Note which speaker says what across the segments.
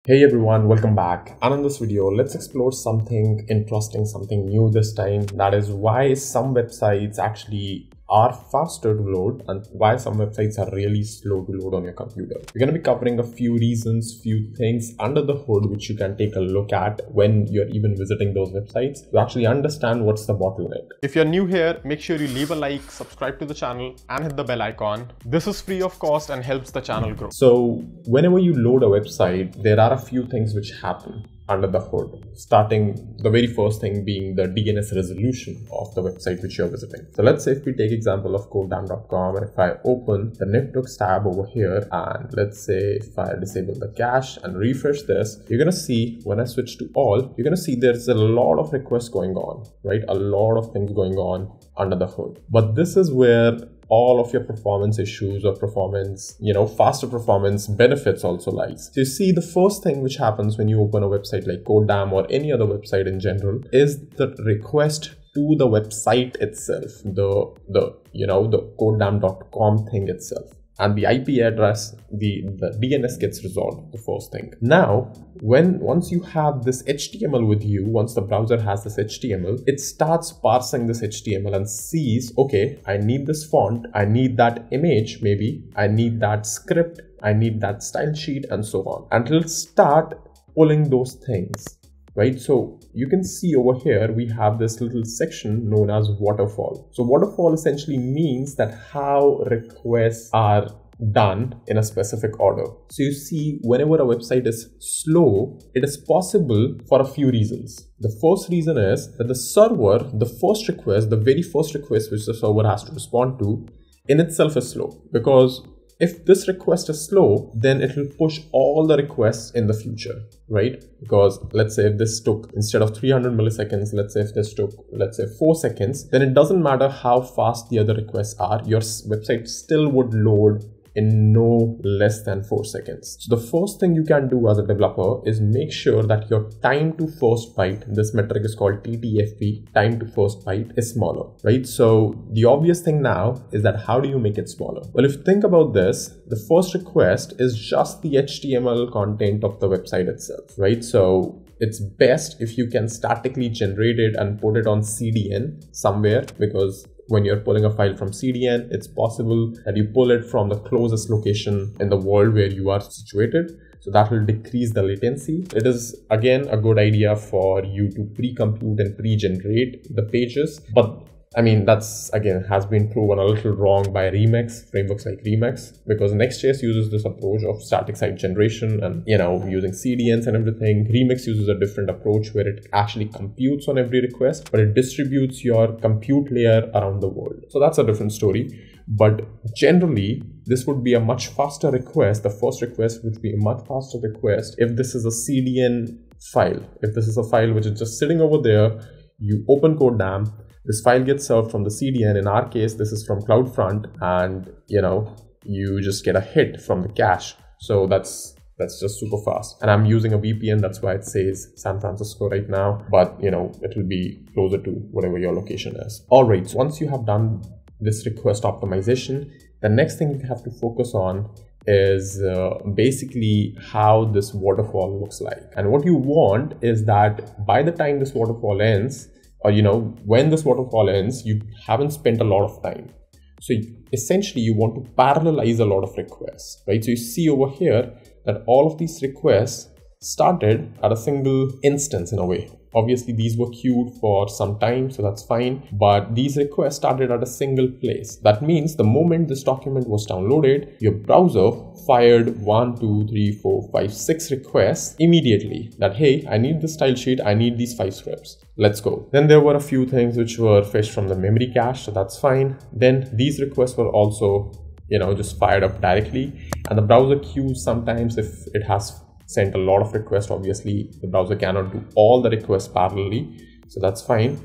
Speaker 1: Hey everyone, welcome back. And in this video, let's explore something interesting, something new this time. That is why some websites actually are faster to load and why some websites are really slow to load on your computer. We're going to be covering a few reasons, few things under the hood which you can take a look at when you're even visiting those websites to actually understand what's the bottleneck.
Speaker 2: If you're new here, make sure you leave a like, subscribe to the channel and hit the bell icon. This is free of cost and helps the channel grow.
Speaker 1: So whenever you load a website, there are a few things which happen under the hood, starting the very first thing being the DNS resolution of the website which you're visiting. So let's say if we take example of codedamn.com, and if I open the networks tab over here, and let's say if I disable the cache and refresh this, you're going to see when I switch to all, you're going to see there's a lot of requests going on, right? A lot of things going on under the hood. But this is where all of your performance issues or performance, faster performance benefits also lies. So you see, the first thing which happens when you open a website like codedamn or any other website in general is the request to the website itself, the codedamn.com thing itself. And the IP address, the DNS gets resolved, the first thing. Now, once you have this HTML with you, once the browser has this HTML, it starts parsing this HTML and sees, okay, I need this font, I need that image, maybe, I need that script, I need that style sheet, and so on. And it'll start pulling those things, right? So you can see over here, we have this little section known as waterfall. So waterfall essentially means that how requests are done in a specific order. So you see, whenever a website is slow, it is possible for a few reasons. The first reason is that the server, the very first request which the server has to respond to in itself is slow, because if this request is slow, then it will push all the requests in the future, right? Because let's say if this took, instead of 300 milliseconds, let's say if this took, 4 seconds, then it doesn't matter how fast the other requests are, your website still would load in no less than 4 seconds. So the first thing you can do as a developer is make sure that your time to first byte, this metric is called TTFB, time to first byte, is smaller, right? So the obvious thing now is that how do you make it smaller? Well, if you think about this, the first request is just the HTML content of the website itself, right? So it's best if you can statically generate it and put it on CDN somewhere, because when you're pulling a file from CDN, it's possible that you pull it from the closest location in the world where you are situated. So that will decrease the latency. It is again a good idea for you to pre-compute and pre-generate the pages. But I mean, that's again has been proven a little wrong by frameworks like Remix, because Next.js uses this approach of static site generation and, using CDNs and everything. Remix uses a different approach where it actually computes on every request, but it distributes your compute layer around the world. So that's a different story. But generally, this would be a much faster request. The first request would be a much faster request if this is a CDN file. If this is a file which is just sitting over there, you open codedamn, this file gets served from the CDN. In our case, this is from CloudFront, and you just get a hit from the cache. So that's just super fast. And I'm using a VPN, that's why it says San Francisco right now, but it will be closer to whatever your location is. All right, so once you have done this request optimization, the next thing you have to focus on is basically how this waterfall looks like. And what you want is that by the time this waterfall ends, or when this waterfall ends, you haven't spent a lot of time. So essentially you want to parallelize a lot of requests, right? So you see over here that all of these requests started at a single instance in a way. Obviously these were queued for some time, so that's fine, but these requests started at a single place. That means the moment this document was downloaded, your browser fired 1, 2, 3, 4, 5, 6 requests immediately that, hey, I need this style sheet, I need these 5 scripts, let's go. Then there were a few things which were fetched from the memory cache, so that's fine. Then these requests were also, just fired up directly, and the browser queues sometimes if it has sent a lot of requests. Obviously the browser cannot do all the requests parallelly, so that's fine.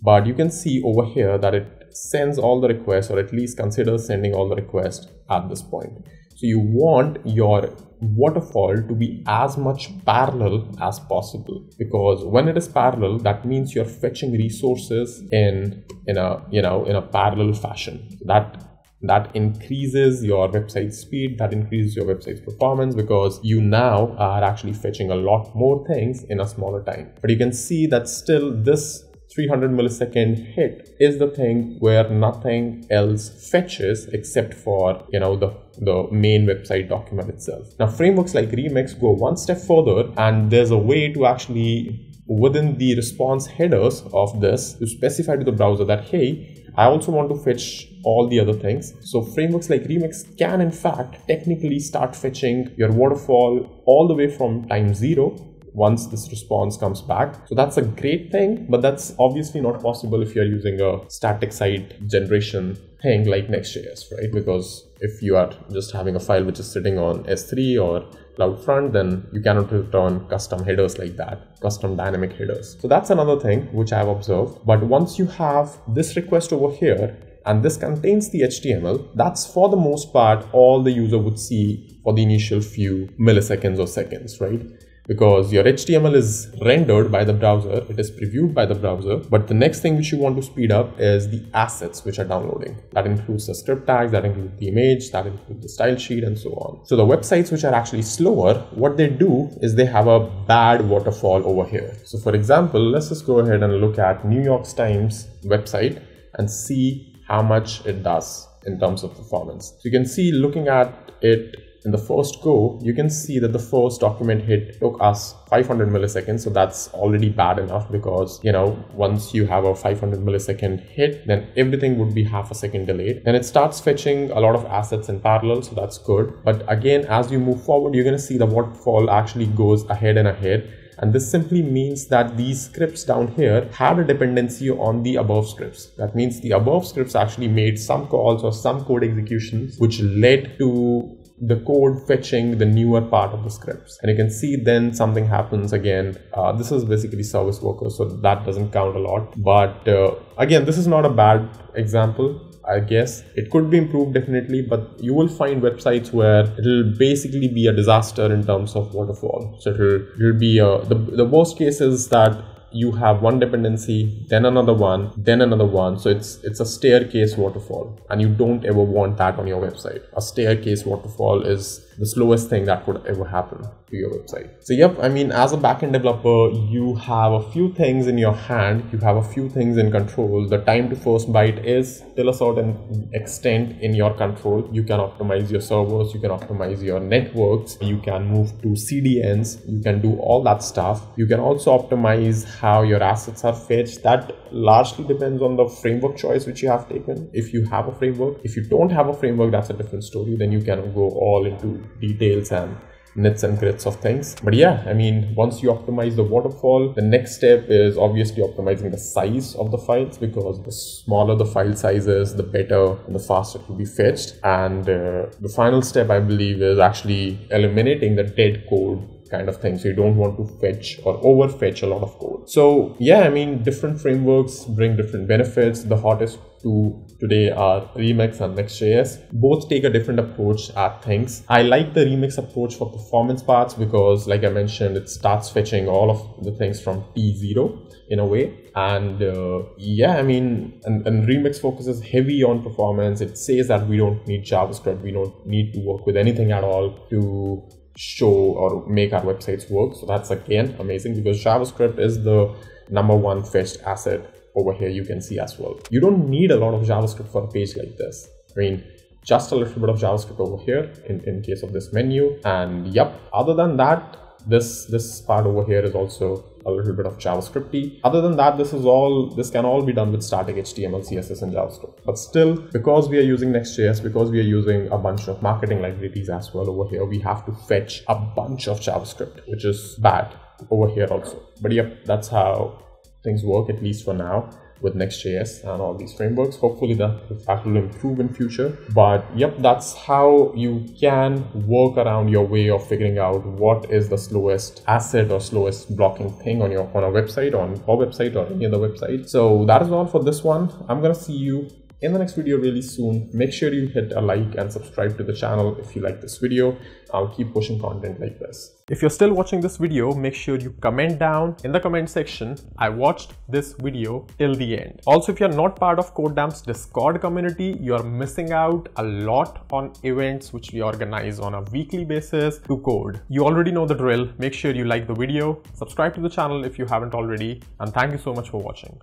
Speaker 1: But you can see over here that it sends all the requests, or at least considers sending all the requests at this point. So you want your waterfall to be as much parallel as possible, because when it is parallel, that means you're fetching resources in a parallel fashion. That That increases your website speed, that increases your website's performance, because you now are actually fetching a lot more things in a smaller time. But you can see that still this 300 millisecond hit is the thing where nothing else fetches except for, you know, the main website document itself. Now, frameworks like Remix go one step further, and there's a way to actually, within the response headers of this, to specify to the browser that, hey, I also want to fetch all the other things. So frameworks like Remix can in fact technically start fetching your waterfall all the way from time 0 once this response comes back. So that's a great thing, but that's obviously not possible if you're using a static site generation thing like Next.js, right? Because if you are just having a file which is sitting on S3 or CloudFront, then you cannot return custom headers like that, custom dynamic headers. So that's another thing which I've observed. But once you have this request over here, and this contains the HTML, that's for the most part all the user would see for the initial few milliseconds or seconds, right? Because your HTML is rendered by the browser, it is previewed by the browser, but the next thing which you want to speed up is the assets which are downloading. That includes the script tags, that includes the image, that includes the style sheet, and so on. So the websites which are actually slower, what they do is they have a bad waterfall over here. So for example, let's just go ahead and look at New York Times website and see how much it does in terms of performance. So you can see, looking at it in the first go, you can see that the first document hit took us 500 milliseconds. So that's already bad enough, because, you know, once you have a 500 millisecond hit, then everything would be half a second delayed. Then it starts fetching a lot of assets in parallel. So that's good. But again, as you move forward, you're going to see the waterfall actually goes ahead and ahead. And this simply means that these scripts down here had a dependency on the above scripts. That means the above scripts actually made some calls or some code executions, which led to the code fetching the newer part of the scripts. And you can see then something happens again. This is basically service workers, so that doesn't count a lot. But again, this is not a bad example. I guess it could be improved definitely, but you will find websites where it'll basically be a disaster in terms of waterfall. So it'll be the worst case is that you have one dependency, then another one, then another one. So it's a staircase waterfall, and you don't ever want that on your website. A staircase waterfall is the slowest thing that could ever happen to your website. So yep, I mean, as a backend developer, you have a few things in your hand, you have a few things in control. The time to first byte is till a certain extent in your control. You can optimize your servers, you can optimize your networks, you can move to CDNs, you can do all that stuff. You can also optimize how your assets are fetched. That largely depends on the framework choice which you have taken. If you have a framework, if you don't have a framework, that's a different story. Then you can go all into details and nits and grits of things. But yeah, I mean, once you optimize the waterfall, the next step is obviously optimizing the size of the files, because the smaller the file size is, the better and the faster it will be fetched. And the final step, I believe, is actually eliminating the dead code kind of thing. So you don't want to fetch or overfetch a lot of code. So yeah, I mean, different frameworks bring different benefits. The hottest two today are Remix and Next.js. Both take a different approach at things. I like the Remix approach for performance parts because, like I mentioned, it starts fetching all of the things from T0 in a way. And yeah, I mean, and Remix focuses heavy on performance. It says that we don't need JavaScript. We don't need to work with anything at all to show or make our websites work. So that's again amazing, because JavaScript is the #1 fetched asset over here. You can see as well. You don't need a lot of JavaScript for a page like this. I mean, just a little bit of JavaScript over here in case of this menu. And yep, other than that, this part over here is also a little bit of JavaScript-y. Other than that, this can all be done with static HTML, CSS, and JavaScript. But still, because we are using Next.js, because we are using a bunch of marketing libraries as well over here, we have to fetch a bunch of JavaScript, which is bad over here also. But yep, that's how things work, at least for now, with Next.js and all these frameworks. Hopefully that will improve in future. But yep, that's how you can work around your way of figuring out what is the slowest asset or slowest blocking thing on a website, on our website or any other website. So that is all for this one. I'm gonna see you in the next video really soon. Make sure you hit a like and subscribe to the channel if you like this video. I'll keep pushing content like this. If you're still watching this video, make sure you comment down in the comment section, I watched this video till the end. Also, if you're not part of codedamn's Discord community, you're missing out a lot on events which we organize on a weekly basis to code. You already know the drill. Make sure you like the video, subscribe to the channel if you haven't already, and thank you so much for watching.